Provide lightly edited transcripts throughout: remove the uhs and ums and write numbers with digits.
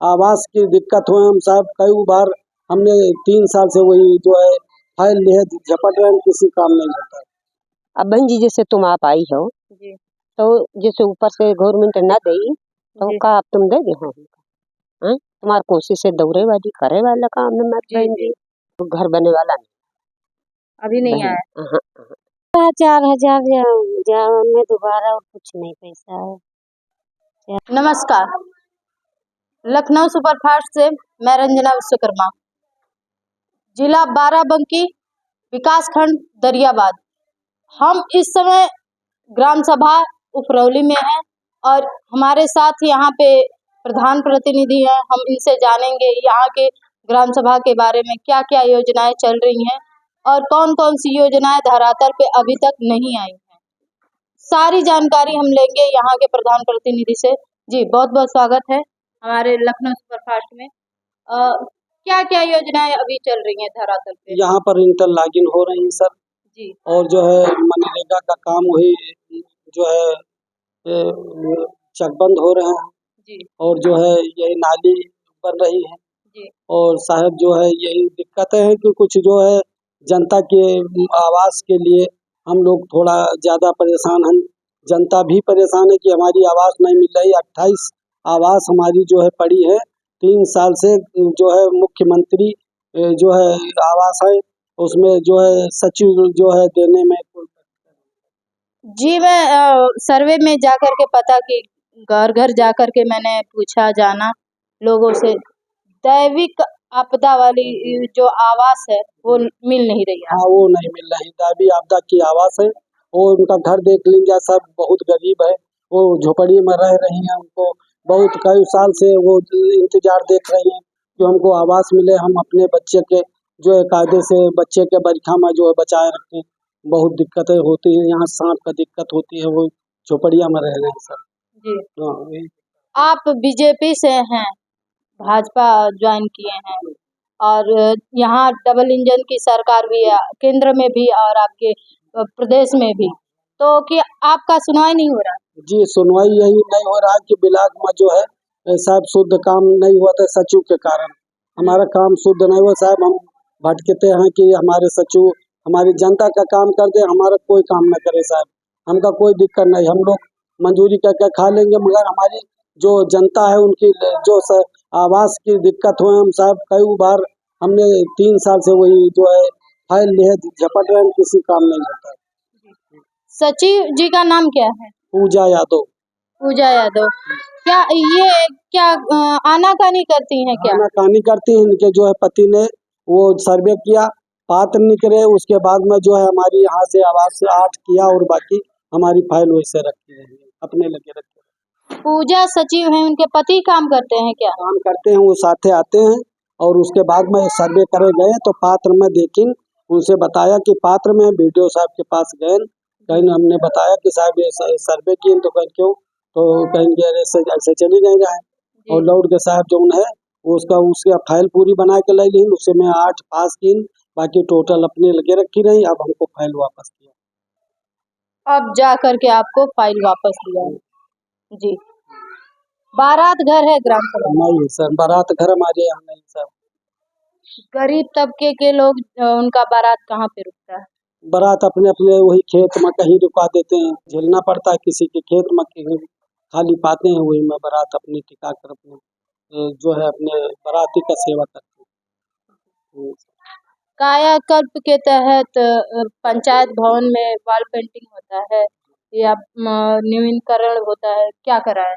आवास की दिक्कत हुए। हम साहब कई बार हमने 3 साल से वही जो है फाइल लिए झपट रहे हैं, किसी काम नहीं होता। अब बहन जी जैसे तुम आप आई हो जी तो जैसे ऊपर से गवर्नमेंट न देई तो जी का आप तुम दे दे हो तुम्हारी कोशिश से दौरे वाली करे वाला काम में मत जी बहन जी जी घर बने वाला नहीं अभी नहीं बहन आया। हाँ, हाँ। 4,000 में दोबारा और कुछ नहीं पैसा है। नमस्कार, लखनऊ सुपरफास्ट से मैं रंजना विश्वकर्मा, जिला बाराबंकी, विकासखंड दरियाबाद। हम इस समय ग्राम सभा उपरौली में हैं और हमारे साथ यहाँ पे प्रधान प्रतिनिधि हैं। हम इनसे जानेंगे यहाँ के ग्राम सभा के बारे में क्या क्या योजनाएं चल रही हैं और कौन कौन सी योजनाएं धरातल पे अभी तक नहीं आई हैं। सारी जानकारी हम लेंगे यहाँ के प्रधान प्रतिनिधि से। जी बहुत बहुत स्वागत है हमारे लखनऊ सुपरफास्ट में। क्या क्या योजनाएं अभी चल रही हैं धरातल पे? यहाँ पर इंटरलॉकिंग हो रही है सर जी और जो है मनरेगा का काम वही जो है चकबंद हो रहे हैं जी और जो है यही नाली बन रही है जी और साहब जो है यही दिक्कतें हैं कि कुछ जो है जनता के आवास के लिए हम लोग थोड़ा ज़्यादा परेशान हैं। जनता भी परेशान है कि हमारी आवास नहीं मिल रही। 28 आवास हमारी जो है पड़ी है 3 साल से। जो है मुख्यमंत्री जो है आवास है उसमें जो है सचिव जो है देने में जी मैं सर्वे में जाकर के पता की घर घर जाकर के मैंने पूछा जाना लोगों से, दैविक आपदा वाली जो आवास है वो मिल नहीं रही है। हाँ वो नहीं मिल रही। दैवी आपदा की आवास है और उनका घर देख लीजिए सब बहुत गरीब है, वो झोपड़ी में रह रही हैं। उनको बहुत कई साल से वो इंतजार देख रही हैं कि हमको आवास मिले, हम अपने बच्चे के जो है कायदे से बच्चे के बरिखा में जो है बचाए रखें। बहुत दिक्कतें होती हैं यहाँ, सांप का दिक्कत होती है, वो झोपड़िया में रह रहे हैं सर। जी हाँ वही। आप बीजेपी से हैं, भाजपा ज्वाइन किए हैं और यहाँ डबल इंजन की सरकार भी है केंद्र में भी और आपके प्रदेश में भी, तो कि आपका सुनवाई नहीं हो रहा? जी सुनवाई यही नहीं हो रहा है कि बिलाक में जो है साहब शुद्ध काम नहीं हुआ था सचिव के कारण। हमारा काम शुद्ध नहीं हुआ साहब। हम भटकते हैं कि हमारे सचिव हमारी जनता का काम कर दे, हमारा कोई काम न करे साहब। हमका कोई दिक्कत नहीं, हम लोग मंजूरी करके खा लेंगे, मगर हमारी जो जनता है उनकी जो आवास की दिक्कत हुए। हम साहब कई बार हमने 3 साल से वही जो है फाइल लिए झपट रहे हैं, किसी काम नहीं होता। सचिव जी का नाम क्या है? पूजा यादव। पूजा यादव। क्या ये क्या आनाकानी करती हैं क्या? आनाकानी करती है। इनके जो है पति ने वो सर्वे किया, पात्र निकले, उसके बाद में जो है हमारी यहाँ से आवास 8 किया और बाकी हमारी फाइल वैसे रखी है, अपने लगे रखे। पूजा सचिव हैं, उनके पति काम करते हैं क्या? काम करते हैं, वो साथे आते हैं और उसके बाद में सर्वे करे गए तो पात्र में देखिन उनसे बताया कि पात्र में बीडीओ साहब के पास गए, कहीं हमने बताया कि साहब ये सर्वे किए तो कहीं क्यों, तो कहेंगे ऐसे चली नहीं रहा है और लौट के साहब जो है उसका फाइल पूरी बना के लाई ली, उससे मैं 8 पास की, बाकी टोटल अपने लगे रखी रही। अब हमको फाइल वापस किया। अब जा करके आपको फाइल वापस दिया है। जी बारात घर है ग्राम सभा? नहीं सर, बारात घर हमारे यहाँ नहीं सर। गरीब तबके के लोग उनका बारात कहाँ पे रुकता है? बारात अपने अपने वही खेत में कहीं रुका देते हैं, झेलना पड़ता है, किसी के खेत में कहीं खाली पाते हैं, वही में बारात अपनी टिका कर अपने जो है अपने बाराती का सेवा करते हैं। कायाकल्प के तहत पंचायत भवन में वॉल पेंटिंग होता है या नवीनीकरण होता है, क्या कराया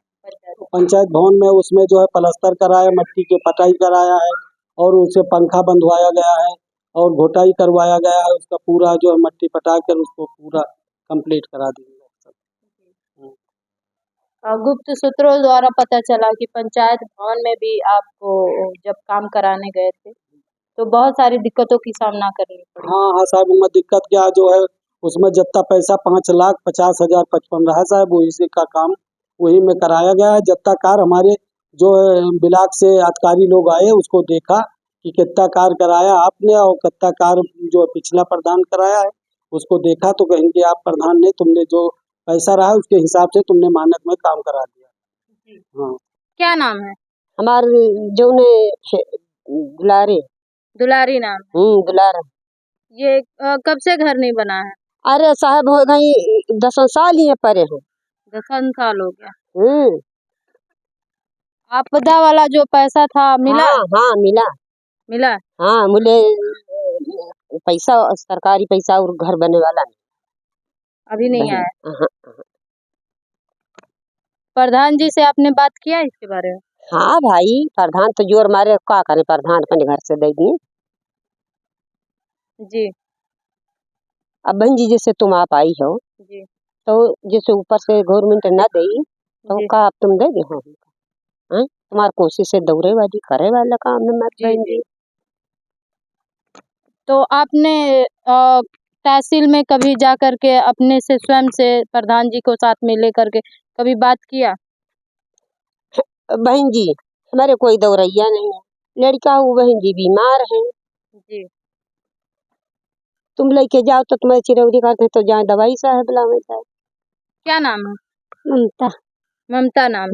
पंचायत भवन में उसमें जो है प्लास्टर कराया, मट्टी की पटाई कराया है और उसे पंखा बंधवाया गया है और घोटाई करवाया गया है। उसका पूरा जो है मट्टी पटा कर उसको पूरा कंप्लीट करा दिया। गुप्त सूत्रों द्वारा पता चला कि पंचायत भवन में भी आपको जब काम कराने गए थे तो बहुत सारी दिक्कतों की सामना करनी पड़ी। हाँ साहब, उनमें दिक्कत क्या जो है उसमें जितना पैसा 5,50,000 55 रहा साहब, वही से का काम वही में कराया गया है। जितना कार हमारे जो है ब्लॉक से अधिकारी लोग आए उसको देखा कि कितना कार कराया आपने और कितना कार जो पिछला प्रधान कराया है उसको देखा, तो कहेंगे आप प्रधान ने तुमने जो पैसा रहा उसके हिसाब से तुमने मानक में काम करा दिया। हाँ क्या नाम है? हमारे जो ने दुलारे दुलारी नाम। दुलारा। ये कब से घर नहीं बना है? अरे साहब हो गई 10 साल ही परे हैं। 10 साल हो गया। आपदा वाला जो पैसा था मिला? हाँ मिला। मिला? हाँ मुझे पैसा सरकारी पैसा और घर बनने वाला अभी नहीं आया? हाँ। प्रधान जी से आपने बात किया इसके बारे में? हाँ भाई प्रधान तो जोर मारे क्या करे, प्रधान अपने घर से दे दिए जी। अब बहन जी जैसे तुम आप आई हो जी। तो जैसे ऊपर से गवर्नमेंट न दे तो जी। का आप तुम दे दे? हाँ तुम्हारी कोशिश से दौरे वाली करे वाला काम है मत बहन जी। तो आपने तहसील में कभी जा करके अपने से स्वयं से प्रधान जी को साथ में लेकर के कभी बात किया? बहन जी हमारे कोई दौरैया नहीं है, लड़का वो बहन जी बीमार है जी। तुम लेके जाओ तो तुम्हें चिरौरी करते तो जाए दवाई साहब लावे साहब। क्या नाम है? ममता। ममता नाम।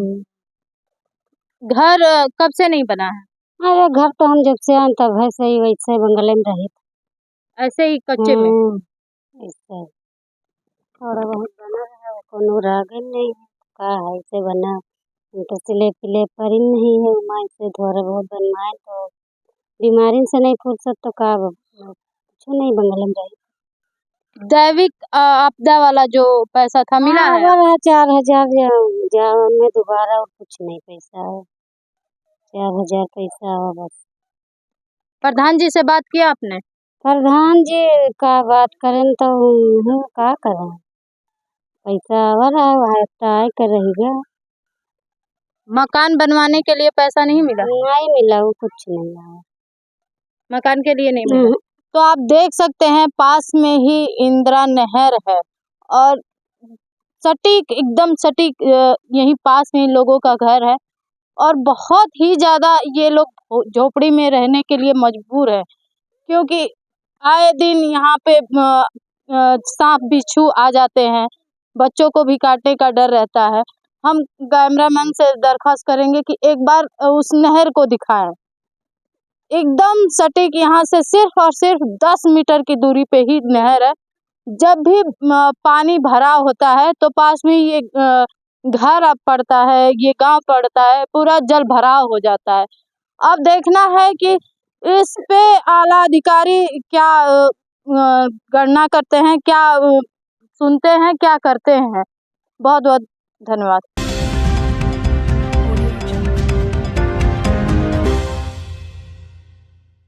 घर कब से नहीं बना है? अरे घर तो हम जब से आए तब ऐसे ही वैसे बंगले में रहे ऐसे ही कच्चे में? ऐसे थोड़ा बहुत बना है, कोनो रागन नहीं का है ऐसे बना तो सिले पिले पर ही नहीं है उमा से थोड़ा बहुत बनवाए तो बीमारी से नहीं फुर्सत तो का कुछ नहीं बंगले में रहे। दैविक आपदा वाला जो पैसा था मिला है? 4,000 में दोबारा और कुछ नहीं पैसा है, 4,000 पैसा है बस। प्रधान जी से बात किया आपने? प्रधान जी का बात करें तो हम का करें, पैसा आ रहा है कर रहेगा। मकान बनवाने के लिए पैसा नहीं मिला? नहीं मिला, वो कुछ नहीं आया मकान के लिए नहीं मिला। तो आप देख सकते हैं पास में ही इंदिरा नहर है और सटीक एकदम सटीक यहीं पास में लोगों का घर है और बहुत ही ज़्यादा ये लोग झोपड़ी में रहने के लिए मजबूर है क्योंकि आए दिन यहाँ पे सांप बिच्छू आ जाते हैं, बच्चों को भी काटने का डर रहता है। हम कैमरामैन से दरख्वास्त करेंगे कि एक बार उस नहर को दिखाएं। एकदम सटीक यहाँ से सिर्फ और सिर्फ 10 मीटर की दूरी पे ही नहर है। जब भी पानी भरा होता है तो पास में ये घर अब पड़ता है, ये गांव पड़ता है, पूरा जल भराव हो जाता है। अब देखना है कि इस पे आला अधिकारी क्या गणना करते हैं, क्या सुनते हैं, क्या करते हैं। बहुत बहुत धन्यवाद।